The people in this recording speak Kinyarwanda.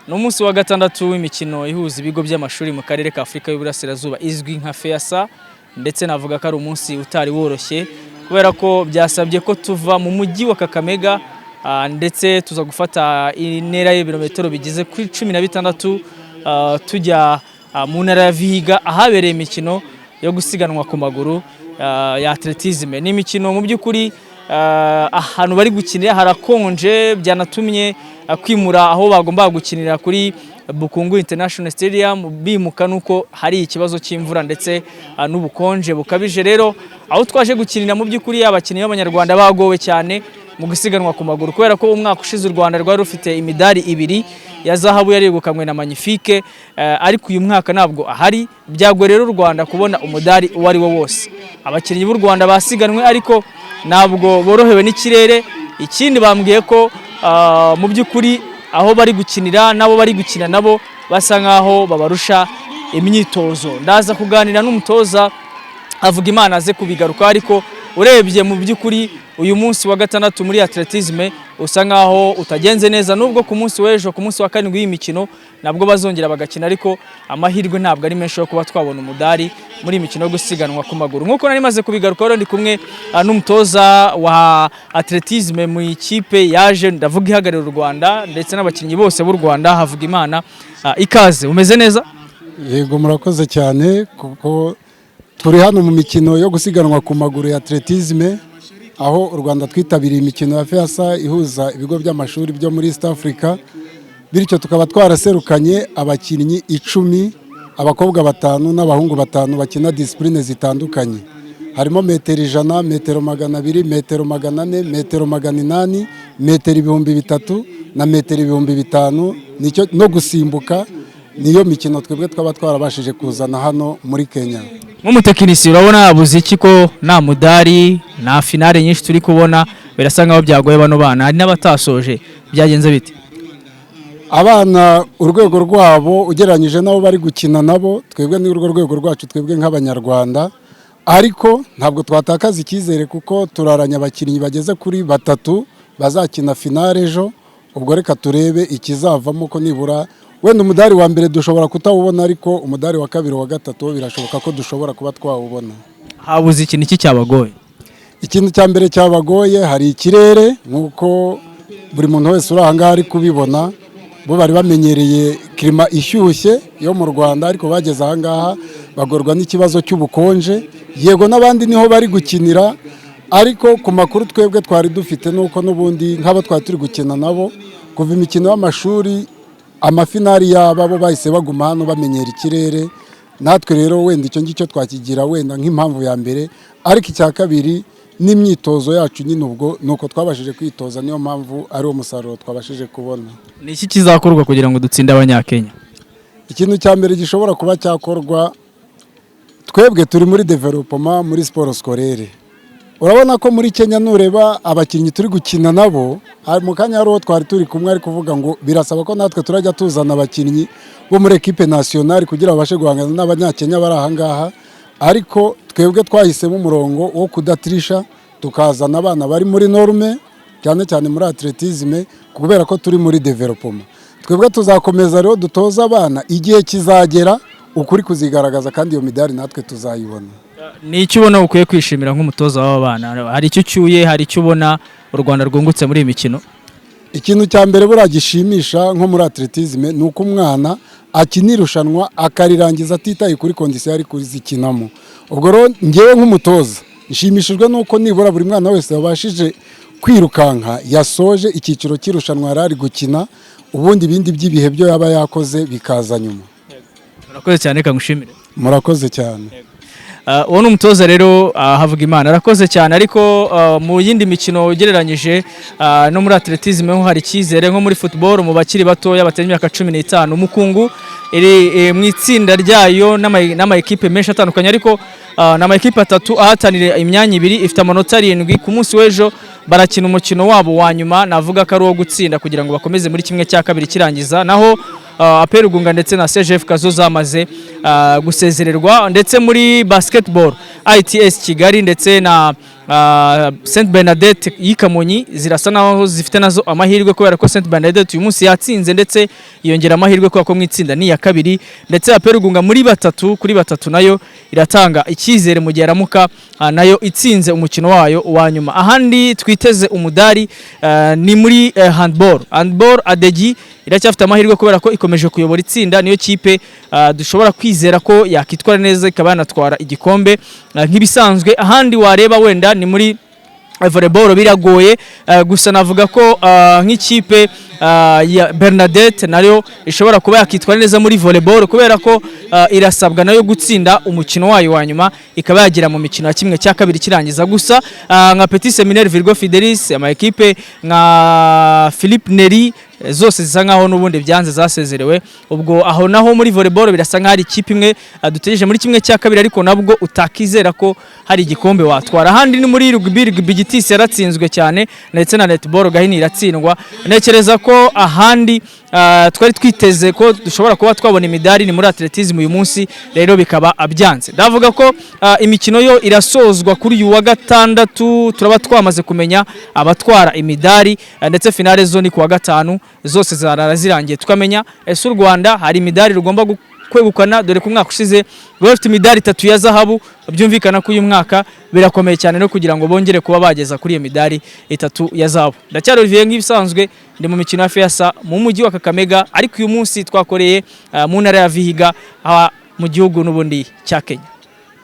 N'umunsi wa gatandatu w'imikino ihuza ibigo by'amashuri mu karere ka Afrika y'Uburasirazuba izwi nka FEASA, ndetse navuga ko ari umunsi utari woroshye kubera ko byasabye ko tuva mu mujyi wa Kakamega ndetse tuza gufata intera y'ibirometero bigize kuri 16 tujya mu ntara ya Vihiga ahabereye imikino yo gusiganwa ku maguru ya atletisme. Ni imikino mu by'ukuri ahantu bari gukinira harakonje, byanatumye kwimura aho bagomba gukinira kuri Bukungu International Stadium bimuka nuko hari ikibazo cy'imvura ndetse n'ubukonje bukabije. Rero aho twaje gukinira mu by'ukuri abakinnyi b'Abanyarwanda bagowe cyane mu gusiganwa ku maguru kubera ko umwaka ushize u Rwanda rwari rufite imidari 2 ya zahabu yaregukamwe na Magnifique, ariko uyu mwaka ntabwo ahari. Byagwe rero u Rwanda kubona umudari uwari wo wose. Abakinnyi b'u Rwanda basiganwe ariko ntabwo borohewe n'ikirere. Ikindi bambwiye ko mu by'ukuri aho bari gukinira nabo bari gukina nabo basa nkaho babarusha imyitozo. Ndaza kuganira n'umutoza avuga Imana aze kubigaruka, ariko urebye mu by'ukuri uyu munsi wa gatandatu muri atletisme usa nkaho utagenze neza, nubwo ku munsi w'ejo ku munsi wa karindwi y'imikino nabwo bazongera bagakina, ariko amahirwe ntabwo ari menshi yo kuba twabona umudari muri imikino yo gusiganwa ku maguru. Nkuko nari maze kubigaruka rero ndi kumwe n'umutoza wa atletisme mu ikipe yaje ndavuga ihagarira u Rwanda ndetse n'abakinnyi bose b'u Rwanda, havuga Imana. Ikaze, umeze neza? Yego murakoze cyane, kuko turi hano mu mikino yo gusiganwa ku maguru ya atletisme, aho u Rwanda twitabiriye imikino ya FEASA ihuza ibigo by'amashuri byo muri East Africa, bityo tukaba twaraserukanye abakinnyi 10, abakobwa 5 n'abahungu 5 bakina discipline zitandukanye. Harimo metero 100, metero 200, metero 400, metero 800, metero 3000 na metero 5000, nicyo no gusimbuka. Niyo mikino twebwe twaba twarabashije kuzana hano muri Kenya. Nk'umutekinisi urabona yabuze iki ko nta mudari na finale nyinshi turi kubona? Birasa nkaho byagoye bano bana, hari n'abatasoje. Byagenze bite? Abana urwego rwabo ugereranyije nabo bari gukina nabo, twebwe ni urwo rwego rwacu twebwe nk'Abanyarwanda, ariko ntabwo twatakaza icyizere kuko turaranya abakinnyi bageze kuri 3 bazakina finale ejo. Ubwo reka turebe ikizavamo, ko nibura wenda umudari wa mbere dushobora kutawubona, ariko umudari wa kabiri wa gatatu birashoboka ko dushobora kuba twawubona. Habuze ikintu iki cyabagoye? Ikintu cya mbere cyabagoye hari ikirere, nkuko buri muntu wese uri ahangaha ari kubibona. Bo bari bamenyereye klima ishyushye yo mu Rwanda, ariko bageze ahangaha bagorwa n'ikibazo cy'ubukonje. Yego n'abandi niho bari gukinira, ariko ku makuru twebwe twari dufite nuko n'ubundi nk'abo twari turi gukina nabo kuva imikino y'amashuri amafinali yabo bo bahise baguma hano bamenyera ikirere. Natwe rero wenda icyo ngicyo twakigira wenda nk'impamvu ya mbere, ariko icya kabiri n'imyitozo yacu nyine ubwo nuko twabashije kwitoza, niyo mpamvu ari uwo musaruro twabashije kubona. Ni iki kizakorwa kugira ngo dutsinde Abanyakenya? Ikintu cya mbere gishobora kuba cyakorwa, twebwe turi muri development muri sport scolaire. Urabona ko muri Kenya nureba abakinnyi turi gukina nabo, mu kanya hariho twari turi kumwe ari kuvuga ngo birasaba ko natwe turajya tuzana abakinnyi bo muri equipe nationale kugira babashe guhangana n'Abanyakenya bari ahangaha, ariko twebwe twahisemo umurongo wo kudatrisha, tukazana abana bari muri norme cyane cyane muri atletisme kubera ko turi muri development. Twebwe tuzakomeza rero dutoza abana, igihe kizagera ukuri kuzigaragaza kandi iyo midari natwe tuzayibona. Ni icyo ubona ukwiye kwishimira nk'umutoza w'aba bana? Hari icyo cyuye, hari icyo ubona u Rwanda rwungutse muri iyi mikino? Ikintu cya mbere buragishimisha nko muri atletisme nuko umwana akinirushanwa akarirangiza atitaye kuri kondisiyo ari kuzikinamo. Ubwo rero ngewe nk'umutoza nshimishijwe nuko nibura buri mwana wese yabashije kwirukanka yasoje icyiciro cy'irushanwa ari gukina, ubundi ibindi by'ibihe byo yaba yakoze bikaza nyuma. Murakoze cyane, kangushimire. Murakoze cyane. Uwo ni umutoza rero havuga Imana, arakoze cyane. Ariko mu yindi mikino ugereranyije no muri atletisme ho hari icyizere, nko muri football mu bakiri batoya batari imyaka 15 Mukungu iri mu itsinda ryayo n'ama equipe menshi atandukanye, ariko n'ama equipe 3 ahatanira imyanya 2 ifite amanota 7. Ku munsi w'ejo barakina umukino wabo wa nyuma, navuga ko ari uwo gutsinda kugira ngo bakomeze muri kimwe cya kabiri kirangiza, naho Aperugunga ndetse na CGF Kazo zamaze gusezererwa. Ndetse muri basketball ITS Kigali ndetse na Saint Bernadette y'Ikamonyi zirasa naho zifite nazo amahirwe kubera ko Saint Bernadette uyu munsi yatsinze ndetse yongera amahirwe ko mu itsinda ni ya kabiri, ndetse APR Rugunga muri 3-3 nayo iratanga icyizere mu gihe aramuka nayo itsinze umukino wayo wa nyuma. Ahandi twiteze umudari ni muri handball Adegi iracyafite amahirwe kubera ko ikomeje kuyobora itsinda, niyo kipe dushobora kwizera ko yakitwara neza ikaba yanatwara igikombe nk'ibisanzwe. Ahandi wareba wenda ni muri volleyball biragoye, gusa navuga ko nk'ikipe ya Bernadette nayo ishobora kuba yakitwara neza muri volleyball kubera ko irasabwa nayo gutsinda umukino wayo wa nyuma ikaba yagira mu mikino ya kimwe cya kabiri kirangiza. Gusa nka Petit Seminaire Virgo Fidelis, ama ekipe nka Philippe Neri zose zisa nkaho n'ubundi byanze zasezerewe. Ubwo aho naho muri volleyball birasa nkaho ari ikipe imwe dutegereje muri kimwe cya kabiri, ariko nabwo utakizera ko hari igikombe watwara. Ahandi ni muri rugby Gitisi yaratsinzwe cyane, ndetse na netball Gahini iratsindwa. Nekereza ko ahandi twari twiteze ko dushobora kuba twabona imidari ni muri atletism uyu munsi, rero bikaba abyanze. Ndavuga ko imikino yo irasozwa kuri uyu wa gatandatu, turaba twamaze kumenya abatwara imidari, ndetse finale zo ni ku wa gatanu zose zarazirangiye tukamenya ese u Rwanda hari imidari rugomba kwegukana, dore ku mwaka ushize rufite imidari 3 ya zahabu. Byumvikana ko uyu mwaka birakomeye cyane no kugira ngo bongere kuba bageza kuri iyo midari 3 ya zahabu. Ndacyari Olivier nk'ibisanzwe ndi mu mikino ya FEASA mu mujyi wa Kakamega, ariko uyu munsi twakoreye mu ntara ya Vihiga mu gihugu n'ubundi cya Kenya.